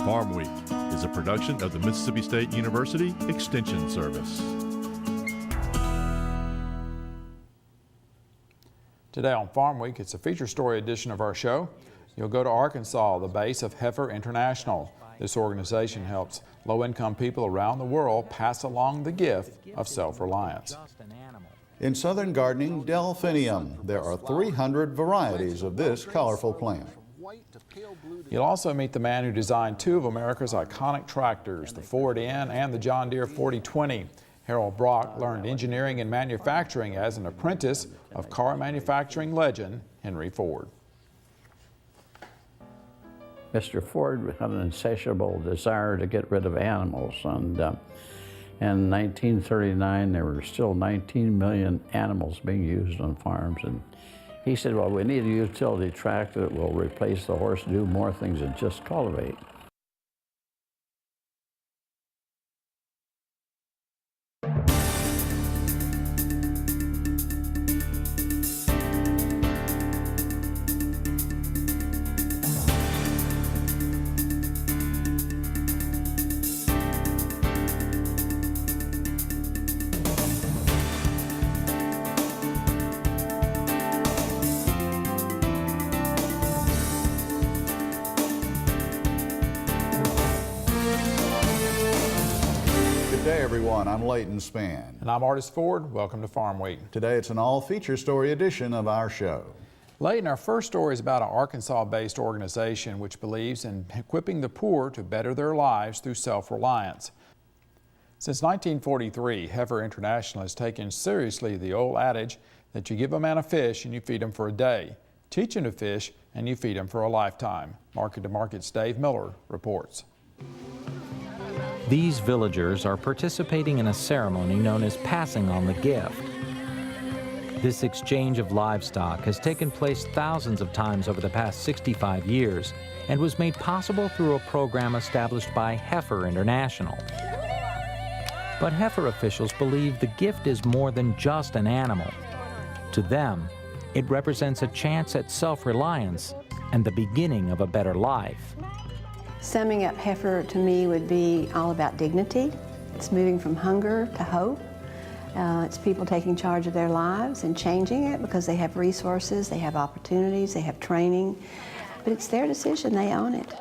Farm Week is a production of the Mississippi State University Extension Service. Today on Farm Week, it's a feature story edition of our show. You'll go to Arkansas, the base of Heifer International. This organization helps low-income people around the world pass along the gift of self-reliance. In southern gardening, delphinium. There are 300 varieties of this colorful plant. You'll also meet the man who designed two of America's iconic tractors, the Ford N and the John Deere 4020. Harold Brock learned engineering and manufacturing as an apprentice of car manufacturing legend Henry Ford. Mr. Ford had an insatiable desire to get rid of animals, and in 1939 there were still 19 million animals being used on farms, and he said, well, we need a utility tractor that will replace the horse, do more things than just cultivate. Good day, everyone. I'm Leighton Spann. And I'm Artis Ford. Welcome to Farm Week. Today it's an all-feature story edition of our show. Leighton, our first story is about an Arkansas-based organization which believes in equipping the poor to better their lives through self-reliance. Since 1943, Heifer International has taken seriously the old adage that you give a man a fish and you feed him for a day, teach him to fish and you feed him for a lifetime. Market to Market's Dave Miller reports. These villagers are participating in a ceremony known as passing on the gift. This exchange of livestock has taken place thousands of times over the past 65 years and was made possible through a program established by Heifer International. But Heifer officials believe the gift is more than just an animal. To them, it represents a chance at self-reliance and the beginning of a better life. Summing up Heifer to me would be all about dignity. It's moving from hunger to hope. It's people taking charge of their lives and changing it because they have resources, they have opportunities, they have training, but it's their decision, they own it.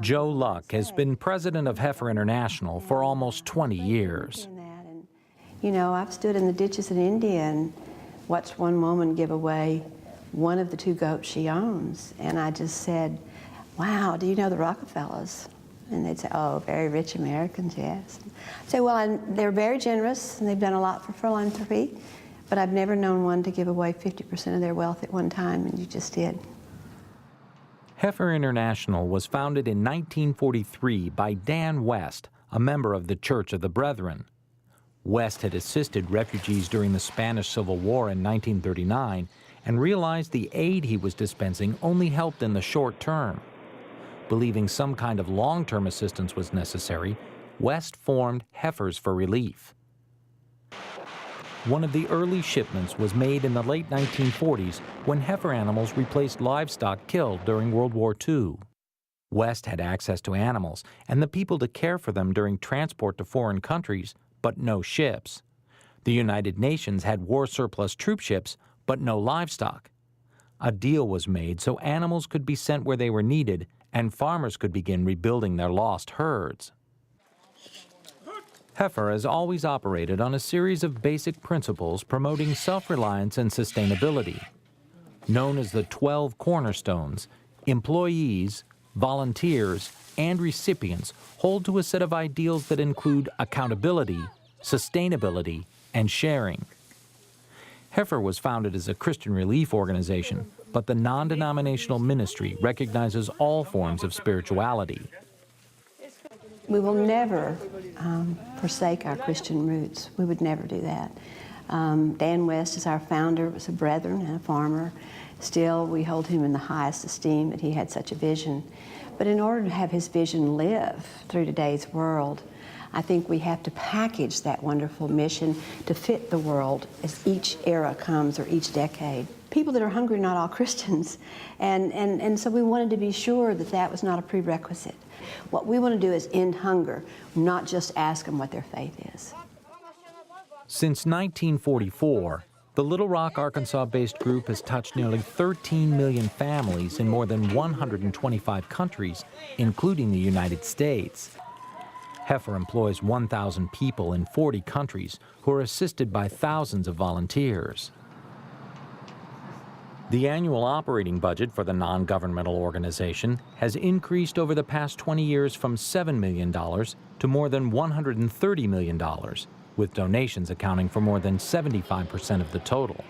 Joe Luck has been president of Heifer International for almost 20 years. You know, I've stood in the ditches in India and watched one woman give away one of the 2 goats she owns, and I just said, wow, do you know the Rockefellers? And they'd say, oh, very rich Americans, yes. I'd say, well, they're very generous and they've done a lot for philanthropy, but I've never known one to give away 50% of their wealth at one time, and you just did. Heifer International was founded in 1943 by Dan West, a member of the Church of the Brethren. West had assisted refugees during the Spanish Civil War in 1939 and realized the aid he was dispensing only helped in the short term. Believing some kind of long-term assistance was necessary, West formed Heifers for Relief. One of the early shipments was made in the late 1940s when heifer animals replaced livestock killed during World War II. West had access to animals and the people to care for them during transport to foreign countries, but no ships. The United Nations had war surplus troop ships, but no livestock. A deal was made so animals could be sent where they were needed and farmers could begin rebuilding their lost herds. Heifer has always operated on a series of basic principles promoting self-reliance and sustainability. Known as the 12 cornerstones, employees, volunteers, and recipients hold to a set of ideals that include accountability, sustainability, and sharing. Heifer was founded as a Christian relief organization, but the non-denominational ministry recognizes all forms of spirituality. We will never forsake our Christian roots. We would never do that. Dan West is our founder, was a Brethren and a farmer. Still, we hold him in the highest esteem that he had such a vision. But in order to have his vision live through today's world, I think we have to package that wonderful mission to fit the world as each era comes or each decade. People that are hungry are not all Christians, and so we wanted to be sure that that was not a prerequisite. What we want to do is end hunger, not just ask them what their faith is. Since 1944, the Little Rock, Arkansas-based group has touched nearly 13 million families in more than 125 countries, including the United States. Heifer employs 1,000 people in 40 countries who are assisted by thousands of volunteers. The annual operating budget for the non-governmental organization has increased over the past 20 years from $7 million to more than $130 million, with donations accounting for more than 75% of the total.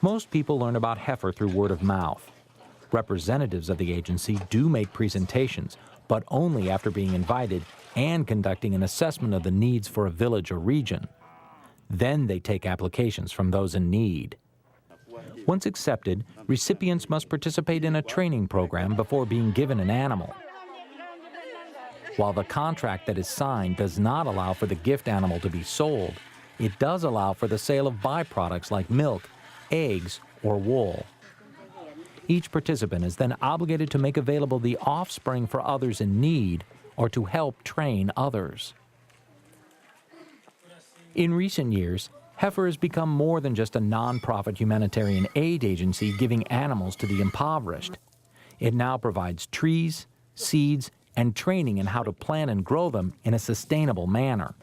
Most people learn about Heifer through word of mouth. Representatives of the agency do make presentations, but only after being invited and conducting an assessment of the needs for a village or region. Then they take applications from those in need. Once accepted, recipients must participate in a training program before being given an animal. While the contract that is signed does not allow for the gift animal to be sold, it does allow for the sale of byproducts like milk, eggs, or wool. Each participant is then obligated to make available the offspring for others in need or to help train others. In recent years, Heifer has become more than just a nonprofit humanitarian aid agency giving animals to the impoverished. It now provides trees, seeds, and training in how to plant and grow them in a sustainable manner.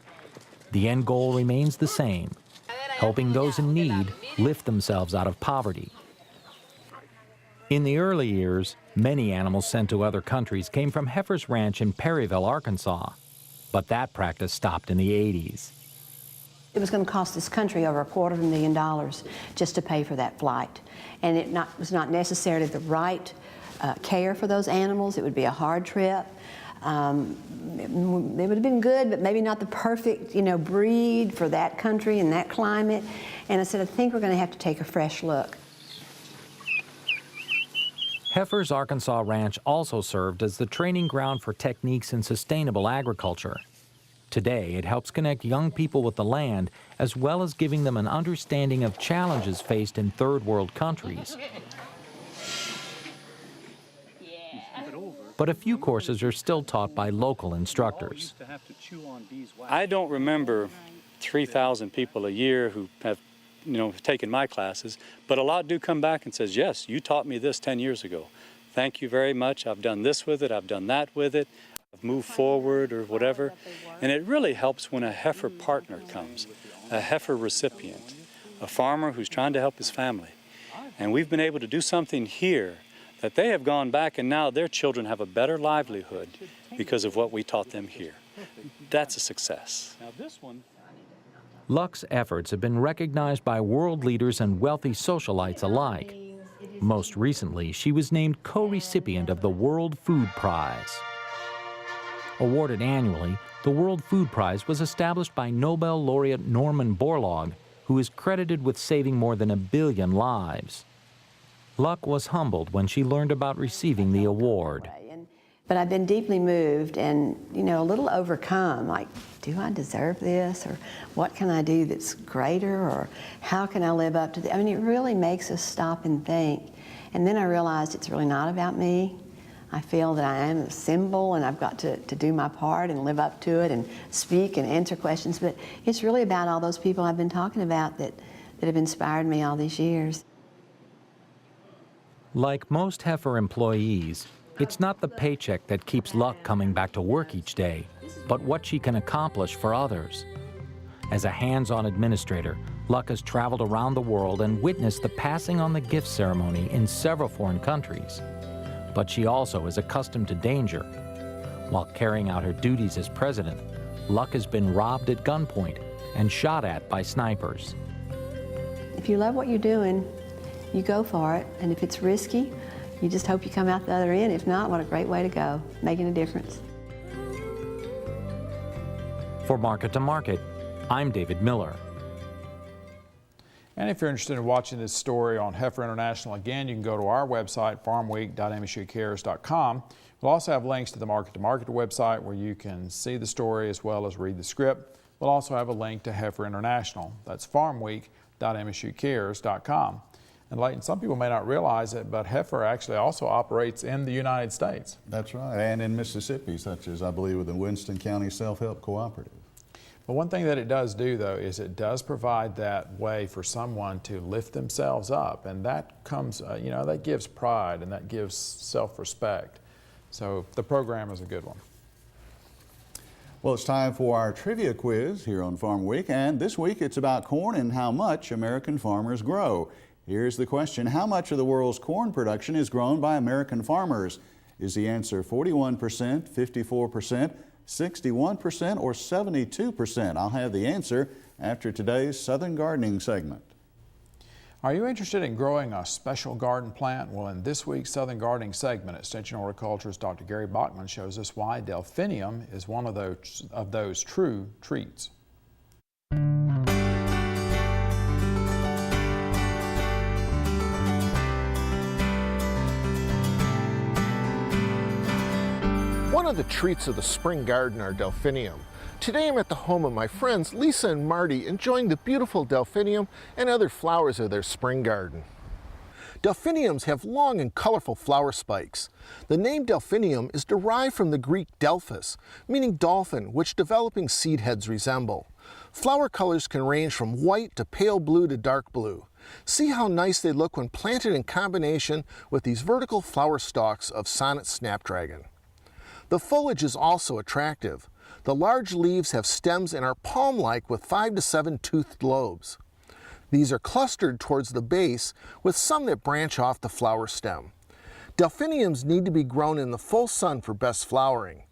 The end goal remains the same, helping those in need lift themselves out of poverty. In the early years, many animals sent to other countries came from Heifer's ranch in Perryville, Arkansas, but that practice stopped in the 80s. It was going to cost this country over $250,000 just to pay for that flight, and it was not necessarily the right care for those animals. It would be a hard trip. It would have been good, but maybe not the perfect, breed for that country and that climate. And I said, I think we're going to have to take a fresh look. Heifer's Arkansas Ranch also served as the training ground for techniques in sustainable agriculture. Today, it helps connect young people with the land, as well as giving them an understanding of challenges faced in third world countries. But a few courses are still taught by local instructors. I don't remember 3,000 people a year who have taken my classes, but a lot do come back and says, yes, you taught me this 10 years ago. Thank you very much. I've done this with it. I've done that with it. I've moved forward or whatever. And it really helps when a heifer partner comes, a heifer recipient, a farmer who's trying to help his family. And we've been able to do something here that they have gone back and now their children have a better livelihood because of what we taught them here. That's a success. Luck's efforts have been recognized by world leaders and wealthy socialites alike. Most recently, she was named co-recipient of the World Food Prize. Awarded annually, the World Food Prize was established by Nobel laureate Norman Borlaug, who is credited with saving more than 1 billion lives. Luck was humbled when she learned about receiving the award. But I've been deeply moved and, a little overcome, like, do I deserve this? Or what can I do that's greater? Or how can I live up to this? I mean, it really makes us stop and think. And then I realized it's really not about me. I feel that I am a symbol and I've got to do my part and live up to it and speak and answer questions. But it's really about all those people I've been talking about that have inspired me all these years. Like most Heifer employees, it's not the paycheck that keeps Luck coming back to work each day, but what she can accomplish for others. As a hands-on administrator, Luck has traveled around the world and witnessed the passing on the gift ceremony in several foreign countries. But she also is accustomed to danger. While carrying out her duties as president, Luck has been robbed at gunpoint and shot at by snipers. If you love what you're doing, you go for it, and if it's risky, you just hope you come out the other end. If not, what a great way to go, making a difference. For Market to Market, I'm David Miller. And if you're interested in watching this story on Heifer International again, you can go to our website, farmweek.msucares.com. We'll also have links to the Market to Market website where you can see the story as well as read the script. We'll also have a link to Heifer International. That's farmweek.msucares.com. And Leighton, some people may not realize it, but Heifer actually also operates in the United States. That's right, and in Mississippi, such as I believe with the Winston County Self-Help Cooperative. But one thing that it does do, though, is it does provide that way for someone to lift themselves up, and that comes, that gives pride and that gives self-respect. So the program is a good one. Well, it's time for our trivia quiz here on Farm Week, and this week it's about corn and how much American farmers grow. Here's the question: how much of the world's corn production is grown by American farmers? Is the answer 41%, 54%, 61%, or 72%? I'll have the answer after today's Southern Gardening segment. Are you interested in growing a special garden plant? Well, in this week's Southern Gardening segment, Extension Horticulturist Dr. Gary Bachman shows us why delphinium is one of those true treats. One of the treats of the spring garden are delphinium. Today I'm at the home of my friends Lisa and Marty, enjoying the beautiful delphinium and other flowers of their spring garden. Delphiniums have long and colorful flower spikes. The name delphinium is derived from the Greek delphis, meaning dolphin, which developing seed heads resemble. Flower colors can range from white to pale blue to dark blue. See how nice they look when planted in combination with these vertical flower stalks of sonnet snapdragon. The foliage is also attractive. The large leaves have stems and are palm-like with 5 to 7 toothed lobes. These are clustered towards the base with some that branch off the flower stem. Delphiniums need to be grown in the full sun for best flowering.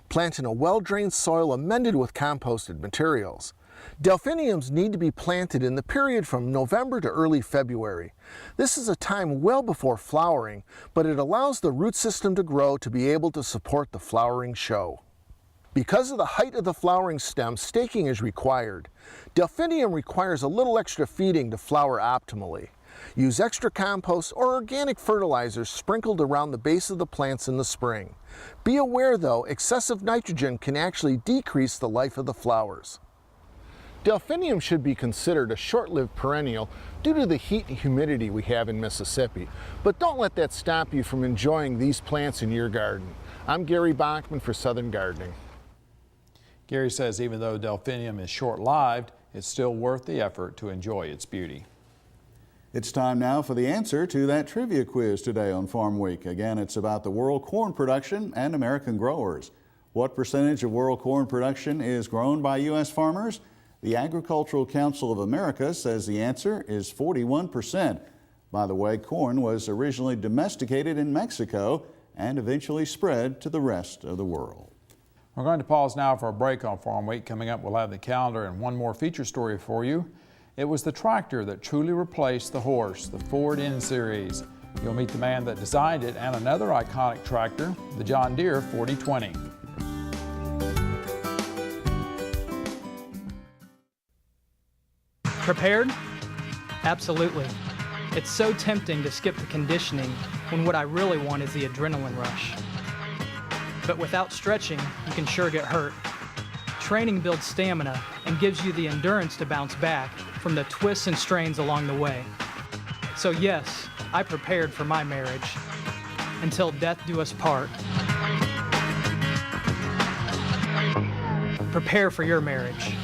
Plant in a well-drained soil amended with composted materials. Delphiniums need to be planted in the period from November to early February. This is a time well before flowering, but it allows the root system to grow to be able to support the flowering show. Because of the height of the flowering stem, staking is required. Delphinium requires a little extra feeding to flower optimally. Use extra compost or organic fertilizers sprinkled around the base of the plants in the spring. Be aware though, excessive nitrogen can actually decrease the life of the flowers. Delphinium should be considered a short-lived perennial due to the heat and humidity we have in Mississippi. But don't let that stop you from enjoying these plants in your garden. I'm Gary Bachman for Southern Gardening. Gary says even though delphinium is short-lived, it's still worth the effort to enjoy its beauty. It's time now for the answer to that trivia quiz today on Farm Week. Again, it's about the world corn production and American growers. What percentage of world corn production is grown by U.S. farmers? The Agricultural Council of America says the answer is 41%. By the way, corn was originally domesticated in Mexico and eventually spread to the rest of the world. We're going to pause now for a break on Farm Week. Coming up, we'll have the calendar and one more feature story for you. It was the tractor that truly replaced the horse, the Ford N Series. You'll meet the man that designed it and another iconic tractor, the John Deere 4020. Prepared? Absolutely. It's so tempting to skip the conditioning when what I really want is the adrenaline rush. But without stretching, you can sure get hurt. Training builds stamina and gives you the endurance to bounce back from the twists and strains along the way. So yes, I prepared for my marriage. Until death do us part. Prepare for your marriage.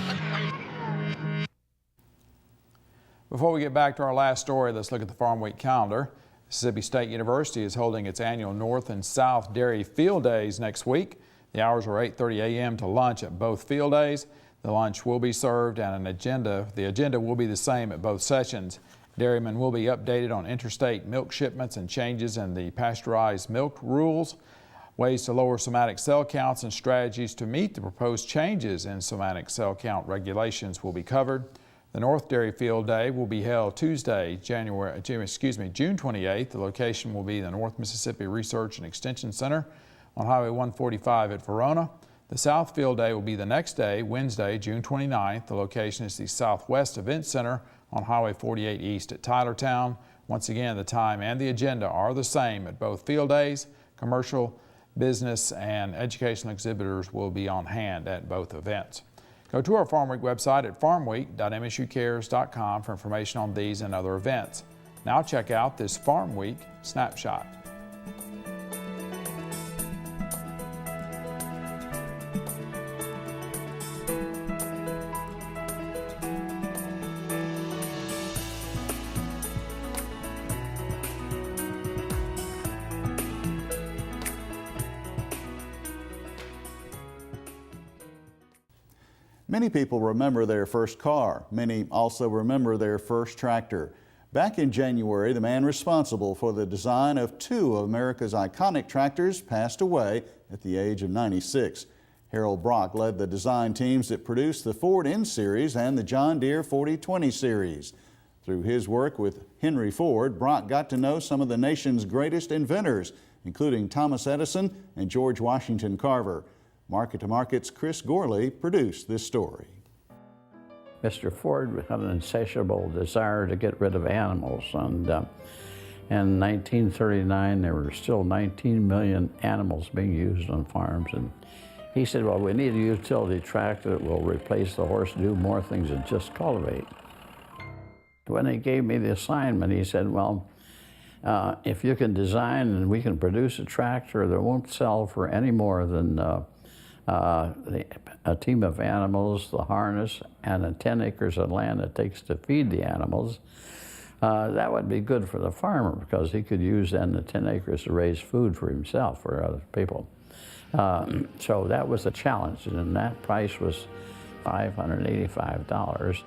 Before we get back to our last story, let's look at the Farm Week calendar. Mississippi State University is holding its annual North and South Dairy Field Days next week. The hours are 8:30 a.m. to lunch at both field days. The lunch will be served and the agenda will be the same at both sessions. Dairymen will be updated on interstate milk shipments and changes in the pasteurized milk rules, ways to lower somatic cell counts, and strategies to meet the proposed changes in somatic cell count regulations will be covered. The North Dairy Field Day will be held Tuesday, June 28th. The location will be the North Mississippi Research and Extension Center on Highway 145 at Verona. The South Field Day will be the next day, Wednesday, June 29th. The location is the Southwest Event Center on Highway 48 East at Tylertown. Once again, the time and the agenda are the same at both field days. Commercial, business, and educational exhibitors will be on hand at both events. Go to our Farm Week website at farmweek.msucares.com for information on these and other events. Now check out this Farm Week snapshot. Many people remember their first car. Many also remember their first tractor. Back in January, the man responsible for the design of two of America's iconic tractors passed away at the age of 96. Harold Brock led the design teams that produced the Ford N-Series and the John Deere 4020 series. Through his work with Henry Ford, Brock got to know some of the nation's greatest inventors, including Thomas Edison and George Washington Carver. Market to Market's Chris Gorley produced this story. Mr. Ford had an insatiable desire to get rid of animals, and in 1939 there were still 19 million animals being used on farms, and he said, well, we need a utility tractor that will replace the horse, do more things than just cultivate. When he gave me the assignment, he said, well, if you can design and we can produce a tractor that won't sell for any more than a team of animals, the harness, and the 10 acres of land it takes to feed the animals, that would be good for the farmer because he could use then the 10 acres to raise food for himself, for other people. So that was the challenge, and that price was $585.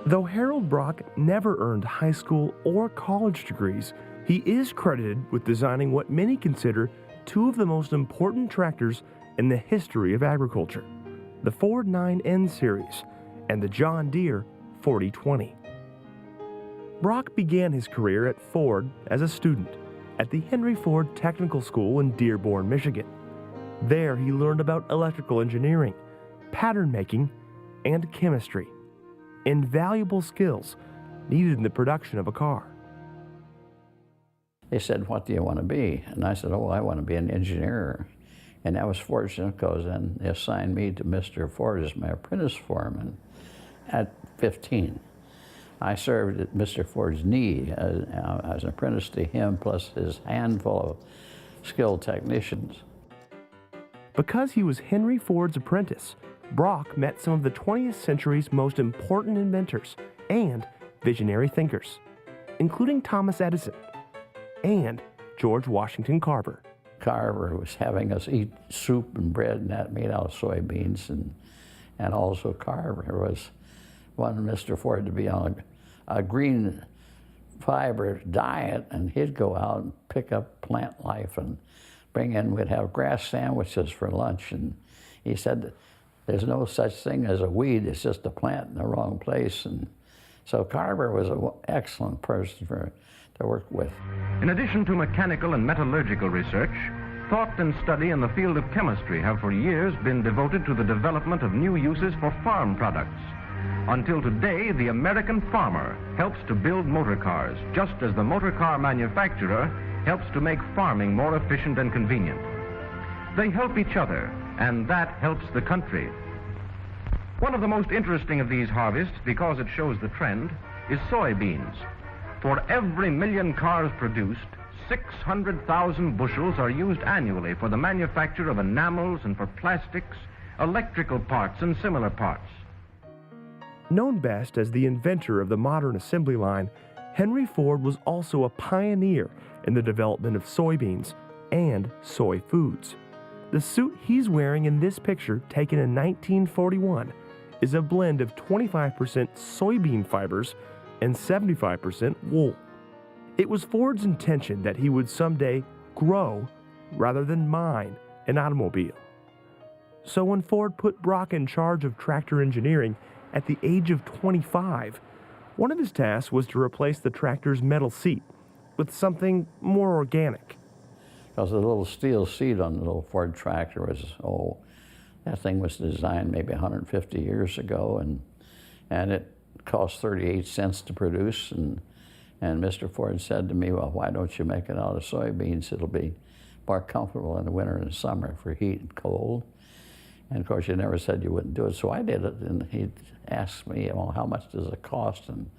Though Harold Brock never earned high school or college degrees, he is credited with designing what many consider two of the most important tractors in the history of agriculture, the Ford 9N series and the John Deere 4020. Brock began his career at Ford as a student at the Henry Ford Technical School in Dearborn, Michigan. There he learned about electrical engineering, pattern making, and chemistry, invaluable skills needed in the production of a car. They said, what do you want to be? And I said, oh, I want to be an engineer. And that was fortunate because then they assigned me to Mr. Ford as my apprentice foreman at 15. I served at Mr. Ford's knee as an apprentice to him, plus his handful of skilled technicians. Because he was Henry Ford's apprentice, Brock met some of the 20th century's most important inventors and visionary thinkers, including Thomas Edison and George Washington Carver. Carver was having us eat soup and bread and that made out of soybeans, and also Carver was wanting Mr. Ford to be on a green fiber diet, and he'd go out and pick up plant life and bring in, we'd have grass sandwiches for lunch, and he said there's no such thing as a weed, it's just a plant in the wrong place. And so Carver was an excellent person to work with. In addition to mechanical and metallurgical research, thought and study in the field of chemistry have for years been devoted to the development of new uses for farm products. Until today, the American farmer helps to build motor cars, just as the motor car manufacturer helps to make farming more efficient and convenient. They help each other, and that helps the country. One of the most interesting of these harvests, because it shows the trend, is soybeans. For every million cars produced, 600,000 bushels are used annually for the manufacture of enamels and for plastics, electrical parts, and similar parts. Known best as the inventor of the modern assembly line, Henry Ford was also a pioneer in the development of soybeans and soy foods. The suit he's wearing in this picture, taken in 1941, is a blend of 25% soybean fibers and 75% wool. It was Ford's intention that he would someday grow rather than mine an automobile. So when Ford put Brock in charge of tractor engineering at the age of 25, one of his tasks was to replace the tractor's metal seat with something more organic. Because the little steel seat on the little Ford tractor was, that thing was designed maybe 150 years ago, and it cost 38 cents to produce, and Mr. Ford said to me, well, why don't you make it out of soybeans? It'll be more comfortable in the winter and summer for heat and cold. And of course, you never said you wouldn't do it, so I did it. And he asked me, well, how much does it cost? And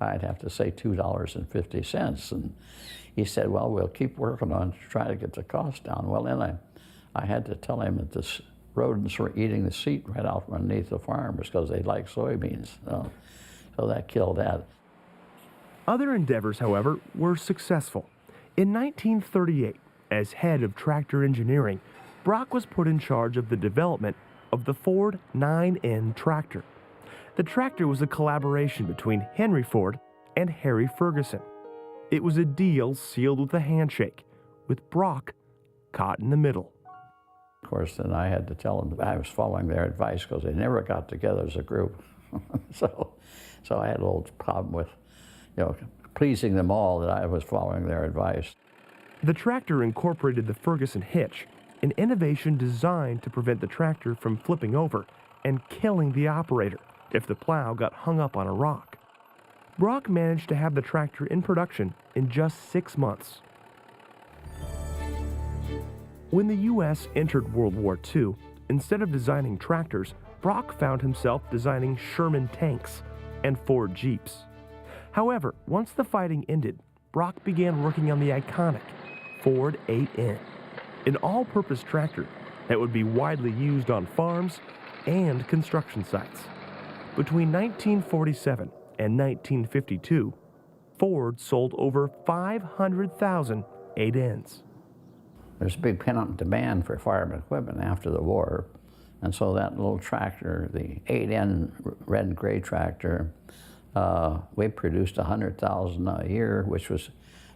I'd have to say $2.50. And he said, well, we'll keep working on to try to get the cost down. Well, then I had to tell him that the rodents were eating the seed right out from underneath the farmers because they like soybeans. So that killed that. Other endeavors, however, were successful. In 1938, as head of tractor engineering, Brock was put in charge of the development of the Ford 9N tractor. The tractor was a collaboration between Henry Ford and Harry Ferguson. It was a deal sealed with a handshake, with Brock caught in the middle. Of course, then I had to tell them I was following their advice because they never got together as a group. So I had a little problem with, pleasing them all that I was following their advice. The tractor incorporated the Ferguson hitch, an innovation designed to prevent the tractor from flipping over and killing the operator if the plow got hung up on a rock. Brock managed to have the tractor in production in just 6 months. When the U.S. entered World War II, instead of designing tractors, Brock found himself designing Sherman tanks and Ford Jeeps. However, once the fighting ended, Brock began working on the iconic Ford 8N, an all-purpose tractor that would be widely used on farms and construction sites. Between 1947 and 1952, Ford sold over 500,000 8Ns. There's a big pent-up demand for farm equipment after the war, and so that little tractor, the 8N red and gray tractor, we produced 100,000 a year, which was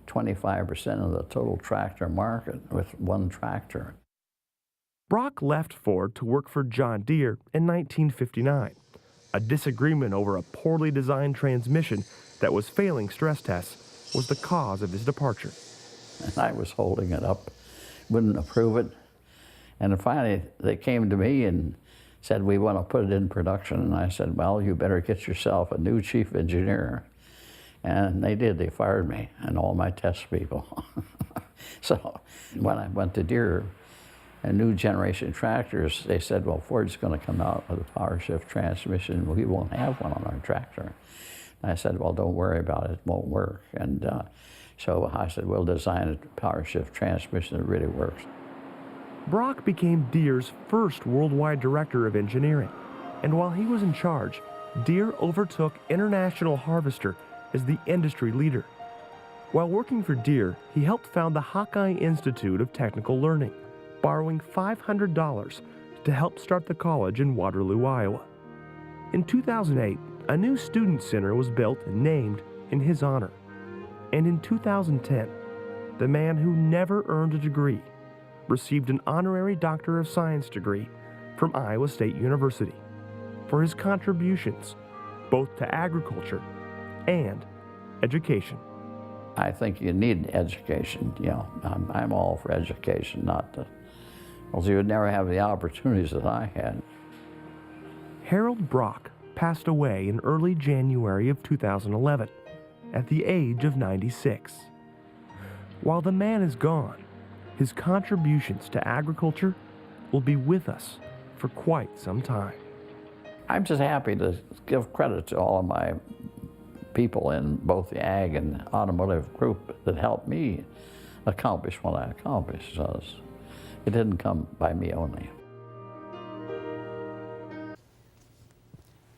25% of the total tractor market with one tractor. Brock left Ford to work for John Deere in 1959. A disagreement over a poorly designed transmission that was failing stress tests was the cause of his departure. And I was holding it up, wouldn't approve it. And finally, they came to me and said, we want to put it in production. And I said, well, you better get yourself a new chief engineer. And they did. They fired me and all my test people. So when I went to Deere, and new generation tractors, they said, well, Ford's going to come out with a power shift transmission. We won't have one on our tractor. And I said, well, don't worry about it. It won't work. And so I said, we'll design a power shift transmission that really works. Brock became Deere's first worldwide director of engineering. And while he was in charge, Deere overtook International Harvester as the industry leader. While working for Deere, he helped found the Hawkeye Institute of Technical Learning, borrowing $500 to help start the college in Waterloo, Iowa. In 2008, a new student center was built and named in his honor. And in 2010, the man who never earned a degree received an honorary Doctor of Science degree from Iowa State University for his contributions both to agriculture and education. I think you need education. I'm all for education, not to, else you would never have the opportunities that I had. Harold Brock passed away in early January of 2011 at the age of 96. While the man is gone, his contributions to agriculture will be with us for quite some time. I'm just happy to give credit to all of my people in both the ag and automotive group that helped me accomplish what I accomplished. So it didn't come by me only.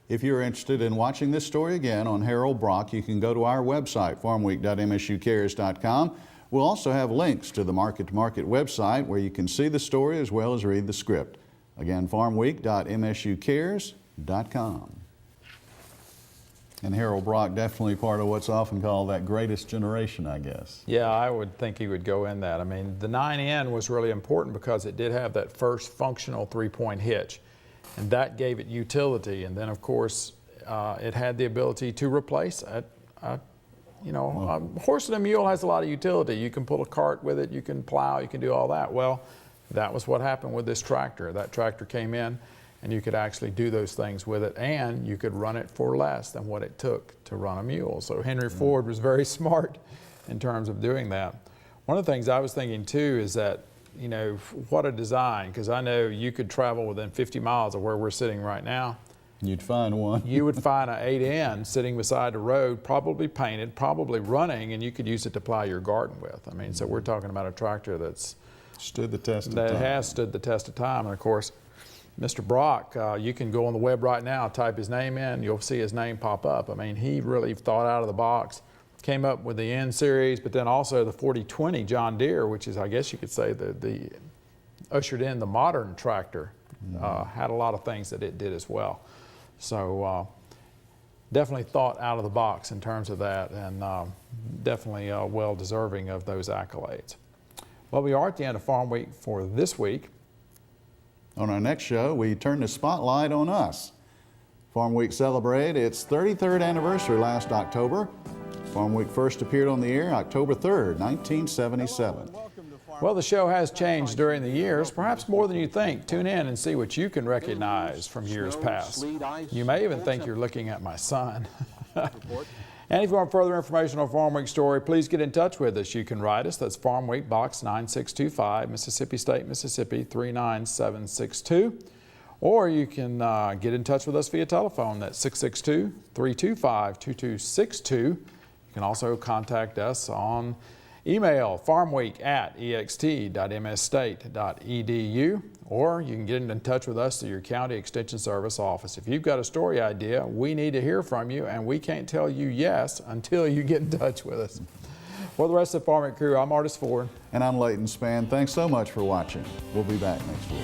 If you're interested in watching this story again on Harold Brock, you can go to our website, farmweek.msucares.com. We'll also have links to the Market to Market website where you can see the story as well as read the script. Again, farmweek.msucares.com. And Harold Brock, definitely part of what's often called that greatest generation, I guess. Yeah, I would think he would go in that. I mean, the 9N was really important because it did have that first functional three-point hitch, and that gave it utility. And then, of course, it had the ability to replace a horse and a mule has a lot of utility. You can pull a cart with it, you can plow, you can do all that. Well, that was what happened with this tractor. That tractor came in, and you could actually do those things with it, and you could run it for less than what it took to run a mule. So Henry Ford was very smart in terms of doing that. One of the things I was thinking too is that, you know, what a design, because I know you could travel within 50 miles of where we're sitting right now. You'd find one. You would find an 8N sitting beside the road, probably painted, probably running, and you could use it to plow your garden with. I mean, so we're talking about a tractor that's stood the test of time. That has stood the test of time. And of course, Mr. Brock, you can go on the web right now, type his name in, you'll see his name pop up. I mean, he really thought out of the box, came up with the N series, but then also the 4020 John Deere, which is, I guess you could say, the ushered in the modern tractor. Had a lot of things that it did as well. So definitely thought out of the box in terms of that, and definitely well deserving of those accolades. Well, we are at the end of Farm Week for this week. On our next show, we turn the spotlight on us. Farm Week celebrated its 33rd anniversary last October. Farm Week first appeared on the air October 3rd, 1977. Well, the show has changed during the years, perhaps more than you think. Tune in and see what you can recognize from years past. You may even think you're looking at my son. And if you want further information on Farm Week story, please get in touch with us. You can write us. That's Farm Week, Box 9625, Mississippi State, Mississippi 39762. Or you can get in touch with us via telephone. That's 662-325-2262. You can also contact us on email, farmweek@ext.msstate.edu, or you can get in touch with us through your county extension service office. If you've got a story idea, we need to hear from you, and we can't tell you yes until you get in touch with us. For the rest of the Farm Week crew, I'm Artis Ford. And I'm Leighton Spann. Thanks so much for watching. We'll be back next week.